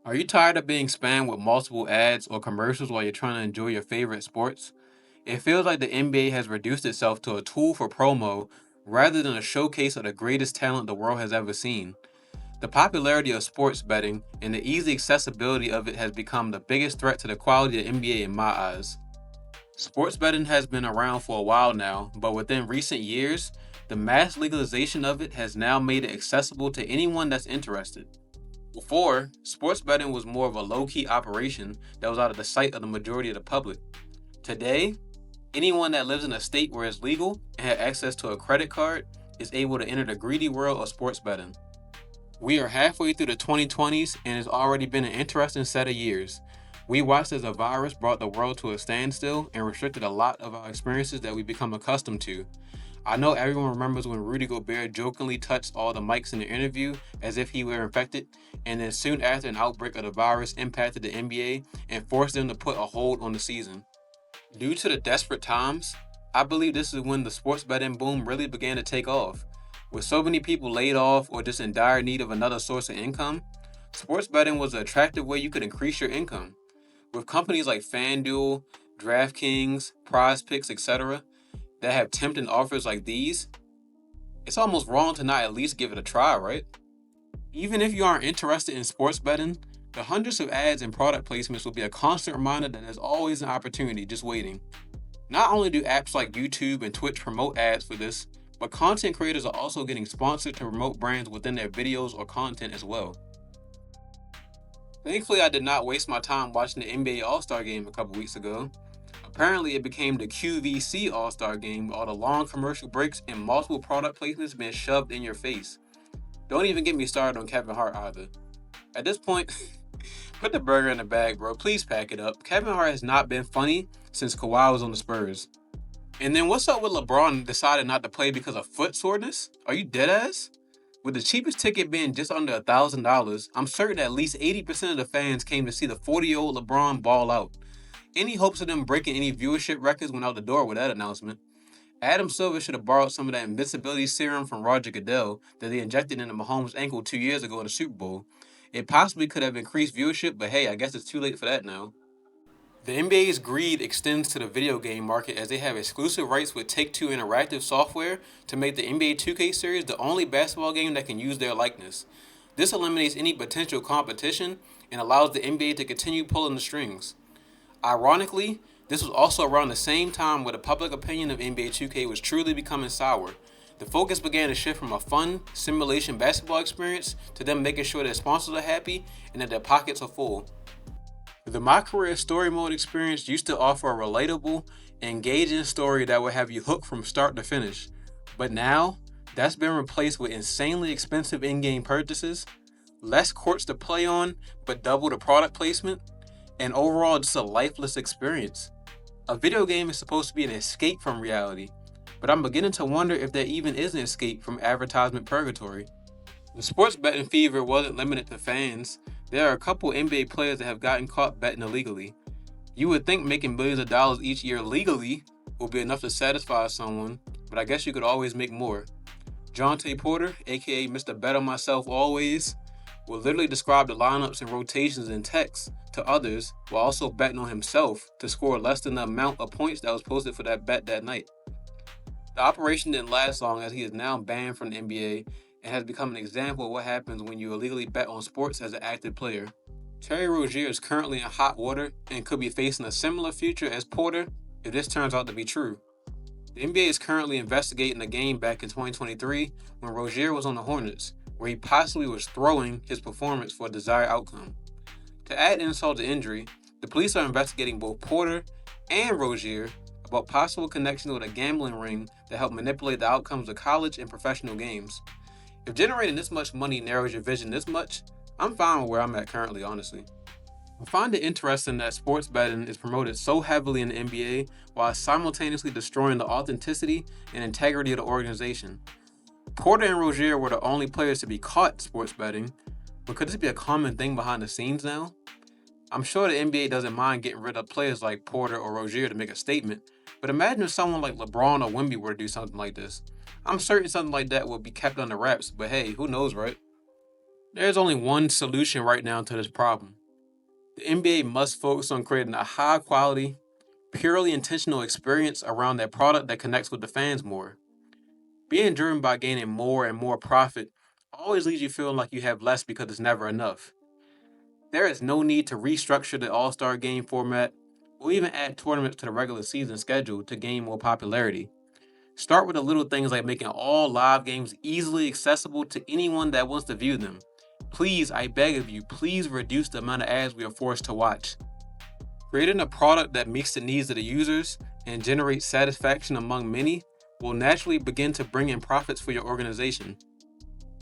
Are you tired of being spammed with multiple ads or commercials while you're trying to enjoy your favorite sports? It feels like the NBA has reduced itself to a tool for promo rather than a showcase of the greatest talent the world has ever seen. The popularity of sports betting and the easy accessibility of it has become the biggest threat to the quality of the NBA in my eyes. Sports betting has been around for a while now, but within recent years, the mass legalization of it has now made it accessible to anyone that's interested. Before, sports betting was more of a low key operation that was out of the sight of the majority of the public. Today, anyone that lives in a state where it's legal and has access to a credit card is able to enter the greedy world of sports betting. We are halfway through the 2020s and it's already been an interesting set of years. We watched as a virus brought the world to a standstill and restricted a lot of our experiences that we become accustomed to. I know everyone remembers when Rudy Gobert jokingly touched all the mics in the interview as if he were infected, and then soon after an outbreak of the virus impacted the NBA and forced them to put a hold on the season. Due to the desperate times, I believe this is when the sports betting boom really began to take off. With so many people laid off or just in dire need of another source of income, sports betting was an attractive way you could increase your income. With companies like FanDuel, DraftKings, prizepicks, etc., that have tempting offers like these, it's almost wrong to not at least give it a try, right? Even if you aren't interested in sports betting, the hundreds of ads and product placements will be a constant reminder that there's always an opportunity just waiting. Not only do apps like YouTube and Twitch promote ads for this, but content creators are also getting sponsored to promote brands within their videos or content as well. Thankfully, I did not waste my time watching the NBA All Star game a couple weeks ago. Apparently, it became the QVC All Star game with all the long commercial breaks and multiple product placements being shoved in your face. Don't even get me started on Kevin Hart either. At this point, put the burger in the bag, bro. Please pack it up. Kevin Hart has not been funny since Kawhi was on the Spurs. And then what's up with LeBron decided not to play because of foot soreness? Are you dead ass? With the cheapest ticket being just under $1,000, I'm certain at least 80% of the fans came to see the 40-year-old LeBron ball out. Any hopes of them breaking any viewership records went out the door with that announcement. Adam Silver should have borrowed some of that invincibility serum from Roger Goodell that they injected into Mahomes' ankle 2 years ago in the Super Bowl. It possibly could have increased viewership, but hey, I guess it's too late for that now. The NBA's greed extends to the video game market as they have exclusive rights with Take-Two Interactive Software to make the NBA 2K series the only basketball game that can use their likeness. This eliminates any potential competition and allows the NBA to continue pulling the strings. Ironically, this was also around the same time where the public opinion of NBA 2K was truly becoming sour. The focus began to shift from a fun simulation basketball experience to them making sure their sponsors are happy and that their pockets are full. The My Career Story Mode experience used to offer a relatable, engaging story that would have you hooked from start to finish. But now, that's been replaced with insanely expensive in game purchases, less courts to play on, but double the product placement, and overall just a lifeless experience. A video game is supposed to be an escape from reality, but I'm beginning to wonder if there even is an escape from advertisement purgatory. The sports betting fever wasn't limited to fans. There are a couple NBA players that have gotten caught betting illegally. You would think making billions of dollars each year legally would be enough to satisfy someone, but I guess you could always make more. Jonte Porter, aka Mr. Bet on Myself Always, will literally describe the lineups and rotations in text to others while also betting on himself to score less than the amount of points that was posted for that bet that night. The operation didn't last long as he is now banned from the NBA and has become an example of what happens when you illegally bet on sports as an active player. Terry Rozier is currently in hot water and could be facing a similar future as Porter if this turns out to be true. The NBA is currently investigating a game back in 2023 when Rozier was on the Hornets, where he possibly was throwing his performance for a desired outcome. To add insult to injury, the police are investigating both Porter and Rozier about possible connections with a gambling ring that helped manipulate the outcomes of college and professional games. If generating this much money narrows your vision this much, I'm fine with where I'm at currently, honestly. I find it interesting that sports betting is promoted so heavily in the NBA while simultaneously destroying the authenticity and integrity of the organization. Porter and Rozier were the only players to be caught sports betting, but could this be a common thing behind the scenes now? I'm sure the NBA doesn't mind getting rid of players like Porter or Rozier to make a statement, but imagine if someone like LeBron or Wemby were to do something like this. I'm certain something like that would be kept under wraps, but hey, who knows, right? There's only one solution right now to this problem. The NBA must focus on creating a high quality, purely intentional experience around their product that connects with the fans more. Being driven by gaining more and more profit always leaves you feeling like you have less because it's never enough. There is no need to restructure the All Star game format or even add tournaments to the regular season schedule to gain more popularity. Start with the little things like making all live games easily accessible to anyone that wants to view them. Please, I beg of you, please reduce the amount of ads we are forced to watch. Creating a product that meets the needs of the users and generates satisfaction among many will naturally begin to bring in profits for your organization.